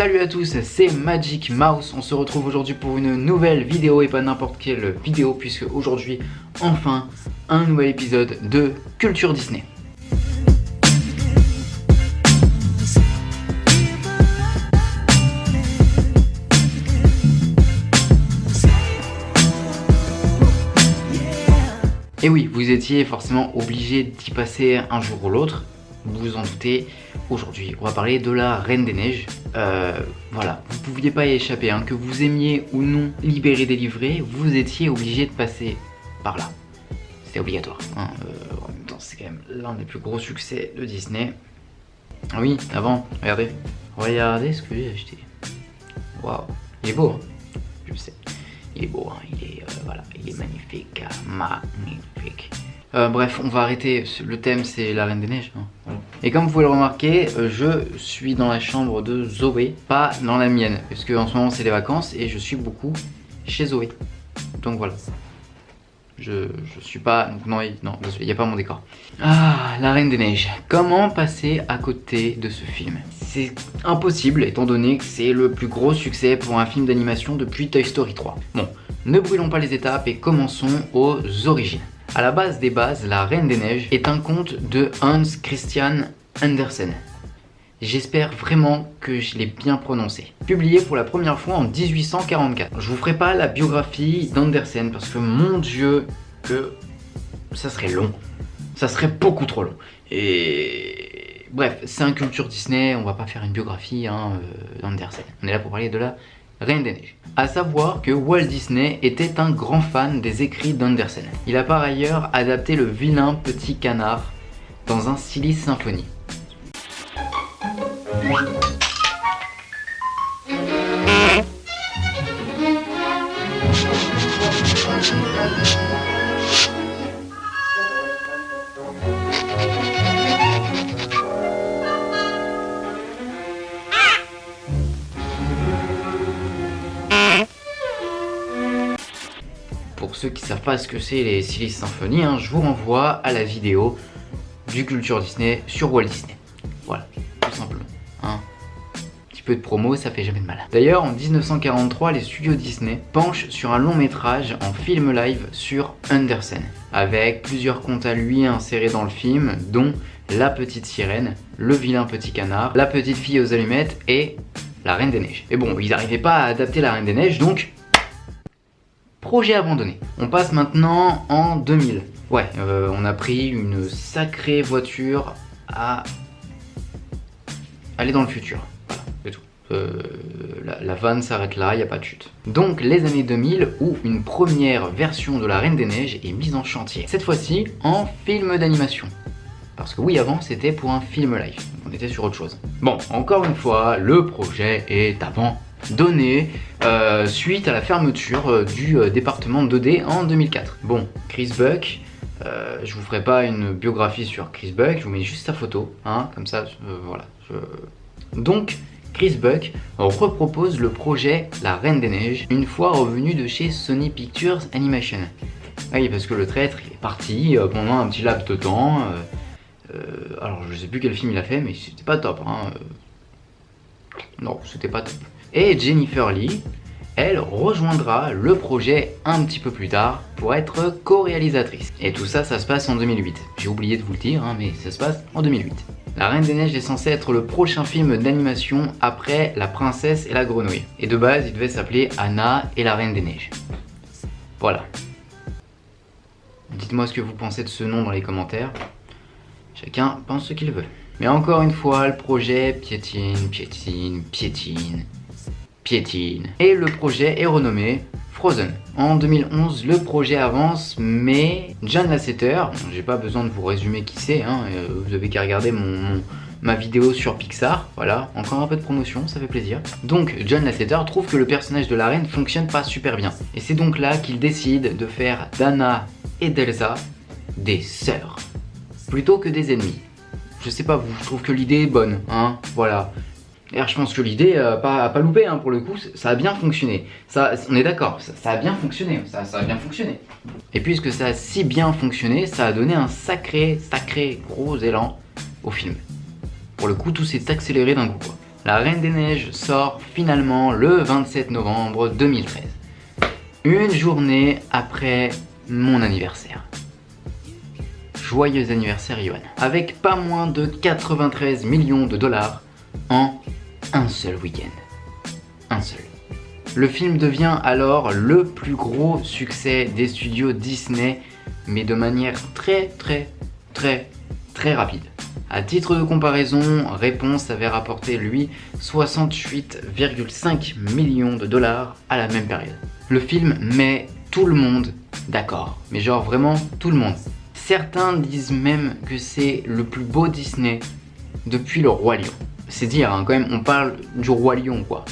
Salut à tous, c'est Magic Mouse. On se retrouve aujourd'hui pour une nouvelle vidéo et pas n'importe quelle vidéo puisque aujourd'hui, enfin, un nouvel épisode de Culture Disney. Et oui, vous étiez forcément obligé d'y passer un jour ou l'autre, vous vous en doutez. Aujourd'hui, on va parler de la Reine des Neiges. Voilà, vous ne pouviez pas y échapper, hein. Que vous aimiez ou non Libéré Délivré, vous étiez obligé de passer par là. C'était obligatoire, hein. En même temps, c'est quand même l'un des plus gros succès de Disney. Ah oui, avant, regardez ce que j'ai acheté. Waouh, il est beau, hein. Je sais. Il est beau, hein. Voilà, il est magnifique, magnifique. Bref, on va arrêter. Le thème, c'est la Reine des Neiges, hein. Et comme vous pouvez le remarquer, je suis dans la chambre de Zoé, pas dans la mienne, parce qu'en ce moment c'est les vacances et je suis beaucoup chez Zoé. Donc voilà. Je suis pas... Non, il n'y a pas mon décor. Ah, la Reine des Neiges. Comment passer à côté de ce film? C'est impossible, étant donné que c'est le plus gros succès pour un film d'animation depuis Toy Story 3. Bon, ne brûlons pas les étapes et commençons aux origines. À la base des bases, La Reine des Neiges est un conte de Hans Christian Andersen. J'espère vraiment que je l'ai bien prononcé. Publié pour la première fois en 1844. Je vous ferai pas la biographie d'Andersen parce que mon Dieu, que ça serait long. Ça serait beaucoup trop long. Et bref, c'est un culture Disney, on va pas faire une biographie d'Andersen. On est là pour parler de la Reine des Neiges. A savoir que Walt Disney était un grand fan des écrits d'Andersen. Il a par ailleurs adapté Le Vilain Petit Canard dans un Silly Symphony. Pour ceux qui ne savent pas ce que c'est les Silly Symphony, je vous renvoie à la vidéo du Culture Disney sur Walt Disney. Voilà, tout simplement. Un petit peu de promo, ça fait jamais de mal. D'ailleurs, en 1943, les studios Disney penchent sur un long métrage en film live sur Andersen, avec plusieurs contes à lui insérés dans le film, dont La Petite Sirène, Le Vilain Petit Canard, La Petite Fille aux Allumettes et La Reine des Neiges. Et bon, ils n'arrivaient pas à adapter La Reine des Neiges, donc projet abandonné. On passe maintenant en 2000. Ouais, on a pris une sacrée voiture à aller dans le futur. Voilà, c'est tout. La vanne s'arrête là, il n'y a pas de chute. Donc les années 2000 où une première version de la Reine des Neiges est mise en chantier. Cette fois-ci en film d'animation. Parce que oui, avant c'était pour un film live. On était sur autre chose. Bon, encore une fois, le projet est abandonné suite à la fermeture du département 2D en 2004. Bon, Chris Buck, je vous ferai pas une biographie sur Chris Buck, je vous mets juste sa photo, comme ça, voilà. Donc, Chris Buck repropose le projet La Reine des Neiges une fois revenu de chez Sony Pictures Animation. Oui, parce que le traître il est parti pendant un petit laps de temps. Alors, je sais plus quel film il a fait, mais c'était pas top. Non, c'était pas top. Et Jennifer Lee, elle rejoindra le projet un petit peu plus tard pour être co-réalisatrice. Et tout ça, ça se passe en 2008. J'ai oublié de vous le dire, mais ça se passe en 2008. La Reine des Neiges est censé être le prochain film d'animation après La Princesse et la Grenouille. Et de base, il devait s'appeler Anna et la Reine des Neiges. Voilà. Dites-moi ce que vous pensez de ce nom dans les commentaires. Chacun pense ce qu'il veut. Mais encore une fois, le projet piétine. Et le projet est renommé Frozen. En 2011, le projet avance, mais John Lasseter, j'ai pas besoin de vous résumer qui c'est, vous avez qu'à regarder ma vidéo sur Pixar, voilà, encore un peu de promotion, ça fait plaisir. Donc John Lasseter trouve que le personnage de la reine fonctionne pas super bien. Et c'est donc là qu'il décide de faire d'Anna et d'Elsa des sœurs, plutôt que des ennemis. Je sais pas vous, je trouve que l'idée est bonne, voilà. D'ailleurs, je pense que l'idée a pas loupé, pour le coup, ça a bien fonctionné. Ça, on est d'accord, ça a bien fonctionné, ça a bien fonctionné. Et puisque ça a si bien fonctionné, ça a donné un sacré gros élan au film. Pour le coup, tout s'est accéléré d'un coup, quoi. La Reine des Neiges sort finalement le 27 novembre 2013. Une journée après mon anniversaire. Joyeux anniversaire Johan. Avec pas moins de 93 millions de dollars en un seul week-end. Un seul. Le film devient alors le plus gros succès des studios Disney, mais de manière très rapide. À titre de comparaison, Réponse avait rapporté lui 68,5 millions de dollars à la même période. Le film met tout le monde d'accord, mais genre vraiment tout le monde. Certains disent même que c'est le plus beau Disney depuis le Roi Lion. C'est dire, hein, quand même, on parle du Roi Lion quoi.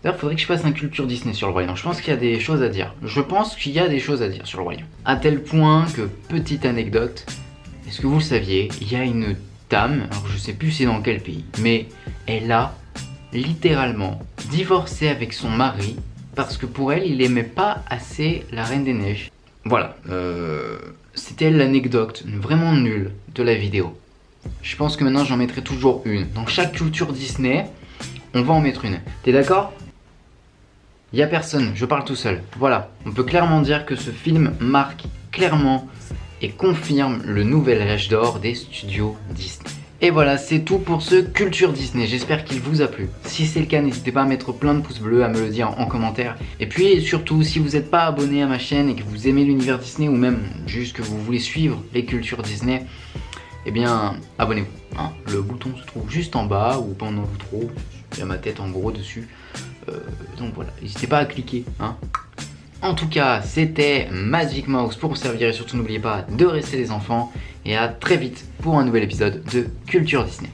D'ailleurs, faudrait que je fasse un culture Disney sur le Roi Lion. Je pense qu'il y a des choses à dire. Je pense qu'il y a des choses à dire sur le Roi Lion. À tel point que, petite anecdote, est-ce que vous le saviez, il y a une dame, alors je sais plus c'est dans quel pays, mais elle a littéralement divorcé avec son mari parce que pour elle, il aimait pas assez la Reine des Neiges. Voilà, c'était l'anecdote vraiment nulle de la vidéo. Je pense que maintenant j'en mettrai toujours une. Dans chaque culture Disney, on va en mettre une. T'es d'accord ? Y a personne, je parle tout seul. Voilà, on peut clairement dire que ce film marque clairement et confirme le nouvel âge d'or des studios Disney. Et voilà, c'est tout pour ce Culture Disney, j'espère qu'il vous a plu. Si c'est le cas, n'hésitez pas à mettre plein de pouces bleus, à me le dire en commentaire. Et puis surtout, si vous n'êtes pas abonné à ma chaîne et que vous aimez l'univers Disney, ou même juste que vous voulez suivre les cultures Disney, eh bien, abonnez-vous. Hein. Le bouton se trouve juste en bas ou pendant l'outro. Il y a ma tête en gros dessus. Donc voilà, n'hésitez pas à cliquer. Hein. En tout cas, c'était Magic Mouse pour vous servir et surtout n'oubliez pas de rester les enfants. Et à très vite pour un nouvel épisode de Culture Disney.